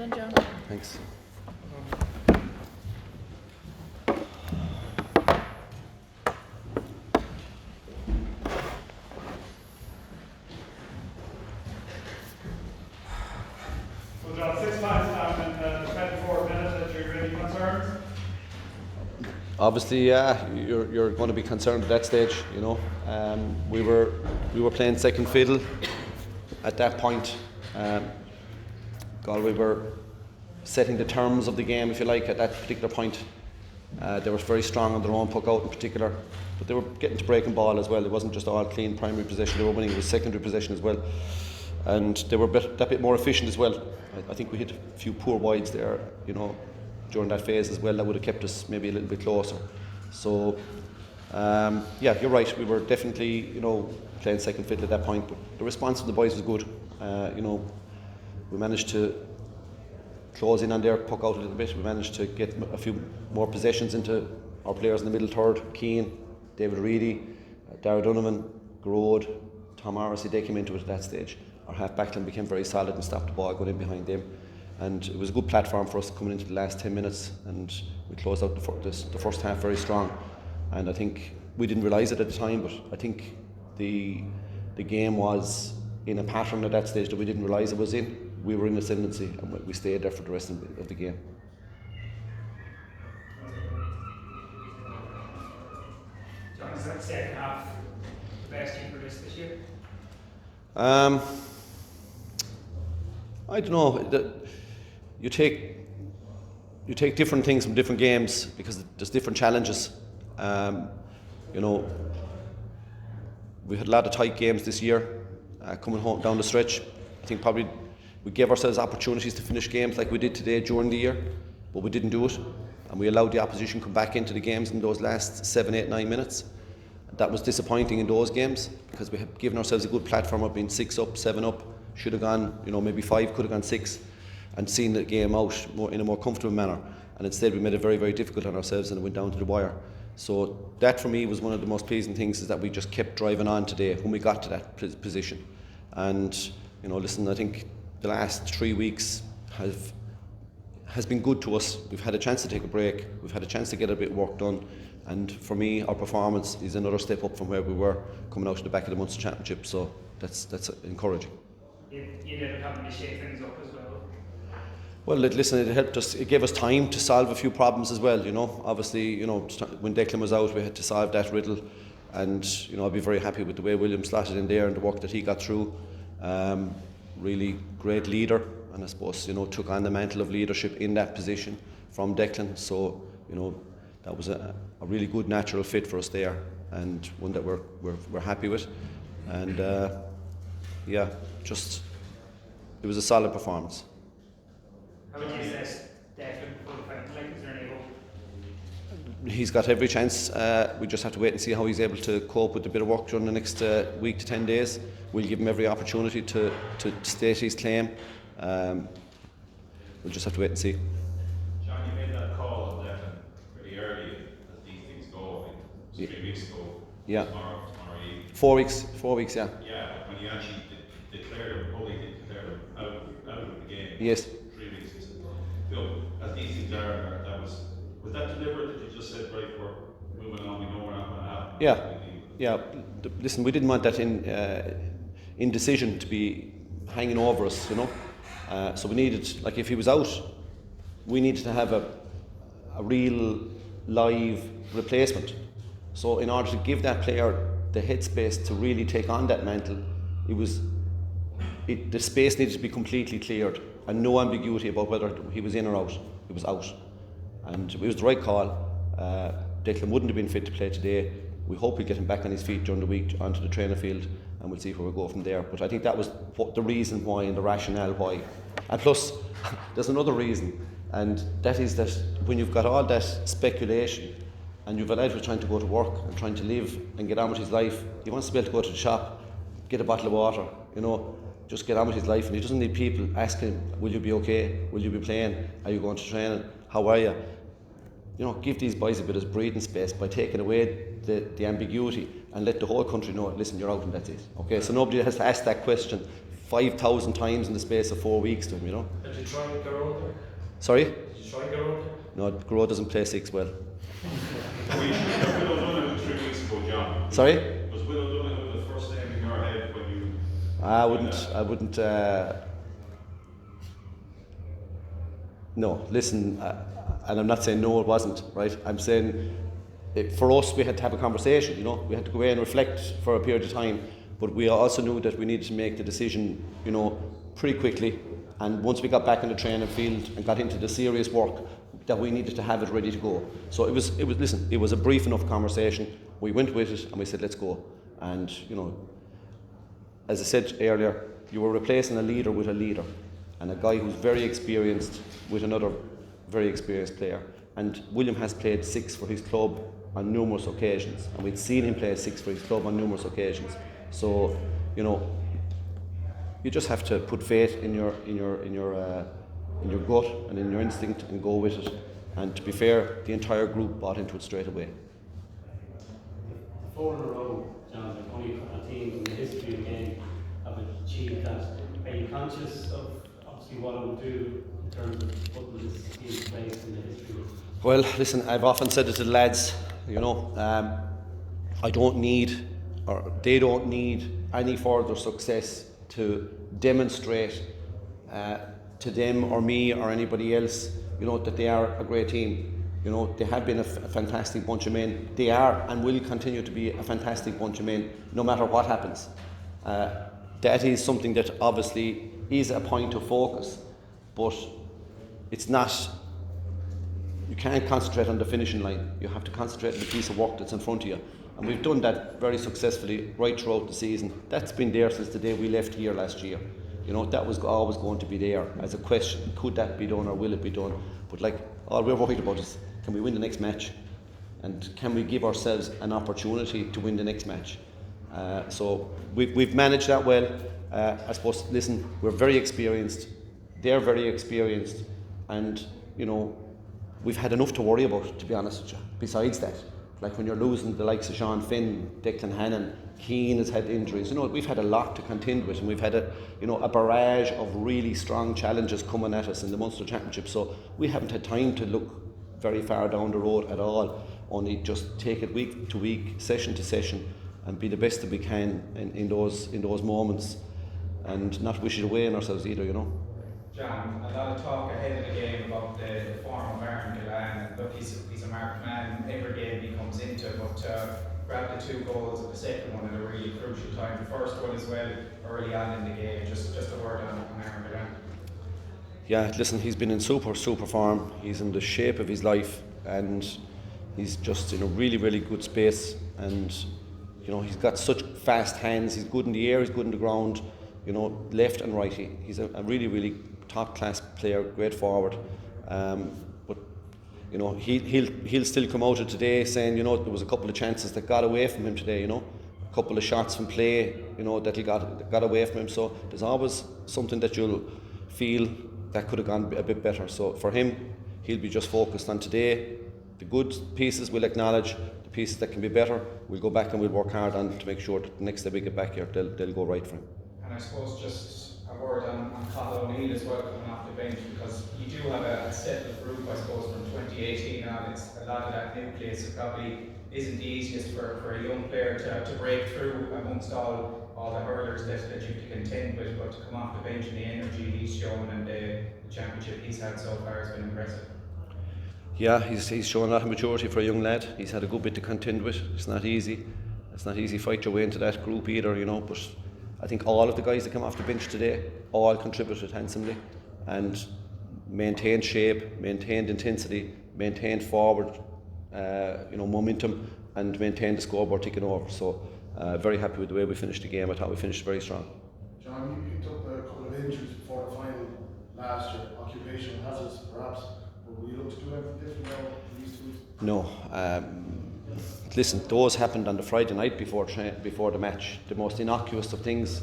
done, John. Thanks. So John, 6 times down in the 24th minute, are you really concerned? Obviously, yeah, you're going to be concerned at that stage. You know, we were playing second fiddle at that point. Galway were setting the terms of the game, if you like, at that particular point. They were very strong on their own puck out in particular, but they were getting to breaking ball as well. It wasn't just all clean primary possession; they were winning with secondary possession as well, and they were that bit more efficient as well. I think we hit a few poor wides there, you know, during that phase as well. That would have kept us maybe a little bit closer. So, yeah, you're right. We were definitely, you know, playing second fiddle at that point, but the response of the boys was good. You know, we managed to close in on their puck out a little bit. We managed to get a few more possessions into our players in the middle third. Keane, David Reedy, Dara Donovan, Grode, Tom Morrissey, they came into it at that stage. Our half backline became very solid and stopped the ball going in behind them. And it was a good platform for us coming into the last 10 minutes, and we closed out the first half very strong. And I think we didn't realise it at the time, but I think the game was in a pattern at that stage that we didn't realise it was in. We were in ascendancy and we stayed there for the rest of the game. John, is that second half the best you produced this year? I don't know. You take different things from different games because there's different challenges. You know, we had a lot of tight games this year coming home down the stretch. I think probably we gave ourselves opportunities to finish games like we did today during the year, but we didn't do it, and we allowed the opposition come back into the games in those last 7, 8, 9 minutes. That was disappointing in those games because we had given ourselves a good platform of being 6 up, 7 up. Should have gone, you know, maybe 5, could have gone 6, and seen the game out in a more comfortable manner. And instead we made it very, very difficult on ourselves and it went down to the wire. So that for me was one of the most pleasing things, is that we just kept driving on today when we got to that position. And, you know, listen, I think the last 3 weeks has been good to us. We've had a chance to take a break, we've had a chance to get a bit of work done, and for me our performance is another step up from where we were coming out of the back of the Munster Championship, so that's encouraging. You ended up having to shake things up as well. Well, listen, it helped us. It gave us time to solve a few problems as well. You know, obviously, you know, when Declan was out, we had to solve that riddle, and you know, I'd be very happy with the way William slotted in there and the work that he got through. Really great leader, and I suppose, you know, took on the mantle of leadership in that position from Declan. So, you know, that was a really good natural fit for us there, and one that we're happy with. And yeah, just it was a solid performance. How would you assess Declan before the final? Like, is there any hope? He's got every chance. We just have to wait and see how he's able to cope with a bit of work during the next week to 10 days. We'll give him every opportunity to state his claim. We'll just have to wait and see. John, you made that call on Declan pretty early as these things go. I think it was 3 weeks ago. Yeah. Tomorrow evening. 4 weeks. 4 weeks, yeah. Yeah, when you actually declared him, publicly declared him out of the game. Yes. 3 weeks. You know, as these things are, was that deliberate that you just said, right, we're moving on, we know we're not going to happen? Yeah. Listen, we didn't want that indecision to be hanging over us, you know. So we needed, like, if he was out, we needed to have a real live replacement. So in order to give that player the headspace to really take on that mantle, the space needed to be completely cleared and no ambiguity about whether he was in or out. He was out, and it was the right call. Declan wouldn't have been fit to play today. We hope we get him back on his feet during the week onto the training field, and we'll see where we go from there. But I think that was the reason why and the rationale why. And plus, there's another reason, and that is that when you've got all that speculation and you've a lad who's trying to go to work and trying to live and get on with his life, he wants to be able to go to the shop, get a bottle of water, you know, just get on with his life, and he doesn't need people asking him, will you be okay, will you be playing, are you going to training, how are you? You know, give these boys a bit of breathing space by taking away the ambiguity and let the whole country know, listen, you're out and that's it. Okay, so nobody has to ask that question 5,000 times in the space of 4 weeks to him, you know. Did you try Garrod there? Sorry? Did you try Garrod there? No, Garrod doesn't play 6 well. Willow Donegal 3 weeks ago, John. Sorry? Was Willow Donegal the first name in your head when you... I wouldn't, no, listen, and I'm not saying no, it wasn't, right? I'm saying, for us, we had to have a conversation, you know, we had to go away and reflect for a period of time, but we also knew that we needed to make the decision, you know, pretty quickly, and once we got back in the training field and got into the serious work, that we needed to have it ready to go. So it was a brief enough conversation. We went with it and we said, let's go. And, you know, as I said earlier, you were replacing a leader with a leader, and a guy who's very experienced with another very experienced player. And William has played 6 for his club on numerous occasions, and we'd seen him play 6 for his club on numerous occasions. So, you know, you just have to put faith in your gut and in your instinct and go with it. And to be fair, the entire group bought into it straight away. 4 in a row, John, like only a couple of teams in the history of the game have achieved that. Are you conscious of obviously what it would do in terms of putting this team's place in the history? Well, listen, I've often said it to the lads, you know, I don't need, or they don't need any further success to demonstrate to them or me or anybody else, you know, that they are a great team. You know, they have been a fantastic bunch of men. They are and will continue to be a fantastic bunch of men, no matter what happens. That is something that obviously is a point of focus, but it's not. You can't concentrate on the finishing line. You have to concentrate on the piece of work that's in front of you. And we've done that very successfully right throughout the season. That's been there since the day we left here last year. You know, that was always going to be there as a question. Could that be done or will it be done? But like, all we're worried about is, can we win the next match? And can we give ourselves an opportunity to win the next match? So we've managed that well. I suppose, listen, we're very experienced. They're very experienced. And, you know, we've had enough to worry about, to be honest with you, besides that. Like when you're losing the likes of Sean Finn, Declan Hannon, Keane has had injuries. You know, we've had a lot to contend with, and we've had a barrage of really strong challenges coming at us in the Munster Championship. So we haven't had time to look very far down the road at all. Only just take it week to week, session to session, and be the best that we can in those moments, and not wish it away on ourselves either. You know. John, a lot of talk ahead of the game about the form of Aaron Gillan, and look, he's a marked man. Every game he comes into, but grabbed the 2 goals at the second one at a really crucial time. The first one as well, early on in the game. Just a word on Aaron Gillan. Yeah, listen, he's been in super form. He's in the shape of his life, and he's just in a really, really good space. And you know, he's got such fast hands. He's good in the air. He's good in the ground. You know, left and right. He's a really, really top class player. Great forward. But you know, he'll still come out of today saying, you know, there was a couple of chances that got away from him today. You know, a couple of shots from play, you know, that he got away from him. So there's always something that you'll feel that could have gone a bit better. So for him, he'll be just focused on today. The good pieces we'll acknowledge. The pieces that can be better, we'll go back and we'll work hard on to make sure that the next time we get back here, they'll go right for him. And I suppose just a word on Cathal O'Neill as well, coming off the bench, because you do have a settled group, I suppose, from 2018 on. It's a lot of that nucleus. It probably isn't the easiest for a young player to break through amongst all the hurlers that you have to contend with, but to come off the bench and the energy he's shown and the championship he's had so far has been impressive. Yeah, he's shown a lot of maturity for a young lad. He's had a good bit to contend with. It's not easy. It's not easy to fight your way into that group either, you know, but I think all of the guys that come off the bench today all contributed handsomely and maintained shape, maintained intensity, maintained forward momentum, and maintained the scoreboard ticking over. So very happy with the way we finished the game. I thought we finished very strong. John, you picked up a couple of injuries before the final last year, occupational hazards perhaps, but will you look to do anything different now in these 2 weeks? No. Listen, those happened on the Friday night before the match. The most innocuous of things,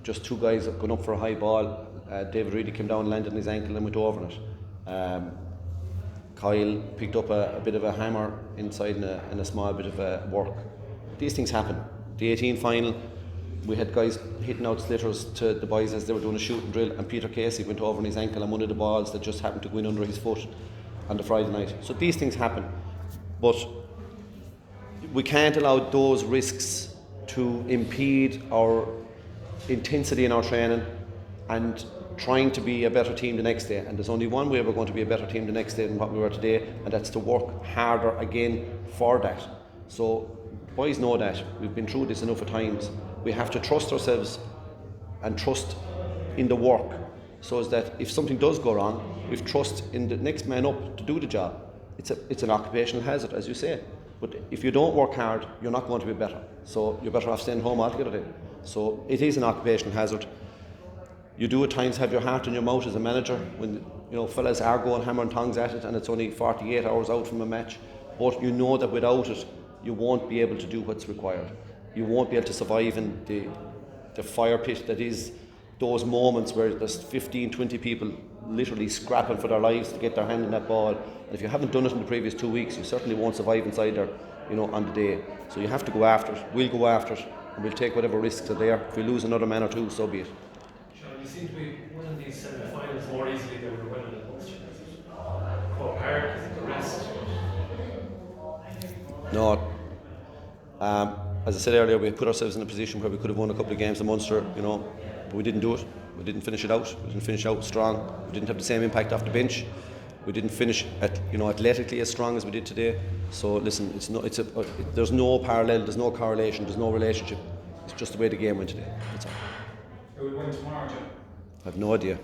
just 2 guys going up for a high ball. David Reedy came down, landed on his ankle and went over it. Kyle picked up a bit of a hammer inside in a small bit of work. These things happen. The 18 final, we had guys hitting out slitters to the boys as they were doing a shooting drill, and Peter Casey went over on his ankle on one of the balls that just happened to go in under his foot on the Friday night. So these things happen, but we can't allow those risks to impede our intensity in our training and trying to be a better team the next day. And there's only one way we're going to be a better team the next day than what we were today, and that's to work harder again for that. So boys know that. We've been through this enough of times. We have to trust ourselves and trust in the work, so as that if something does go wrong, we've trust in the next man up to do the job. It's an occupational hazard, as you say. But if you don't work hard, you're not going to be better. So you're better off staying home altogether then. So it is an occupational hazard. You do at times have your heart in your mouth as a manager when fellas are going hammer and tongs at it, and it's only 48 hours out from a match. But you know that without it, you won't be able to do what's required. You won't be able to survive in the fire pit that is those moments where there's 15, 20 people literally scrapping for their lives to get their hand in that ball. And if you haven't done it in the previous 2 weeks, you certainly won't survive inside there, on the day. So you have to go after it. We'll go after it, and we'll take whatever risks are there. If we lose another man or two, so be it. Sean, you seem to be winning these semi-finals more easily than we were winning at Munster. Quite hard because of the rest. No. As I said earlier, we put ourselves in a position where we could have won a couple of games in Munster, but we didn't do it. We didn't finish it out. We didn't finish out strong. We didn't have the same impact off the bench. We didn't finish athletically as strong as we did today. So listen, there's no parallel, there's no correlation, there's no relationship. It's just the way the game went today. That's all. Who will win tomorrow, Jim? I have no idea.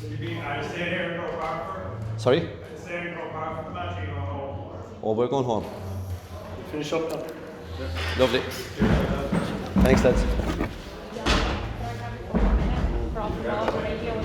Would you be staying here in Croke Park for? Sorry? Staying in Croke Park for the match, or you going home? Oh, we're going home. Finish up now. Lovely. Thanks, lads. From Radio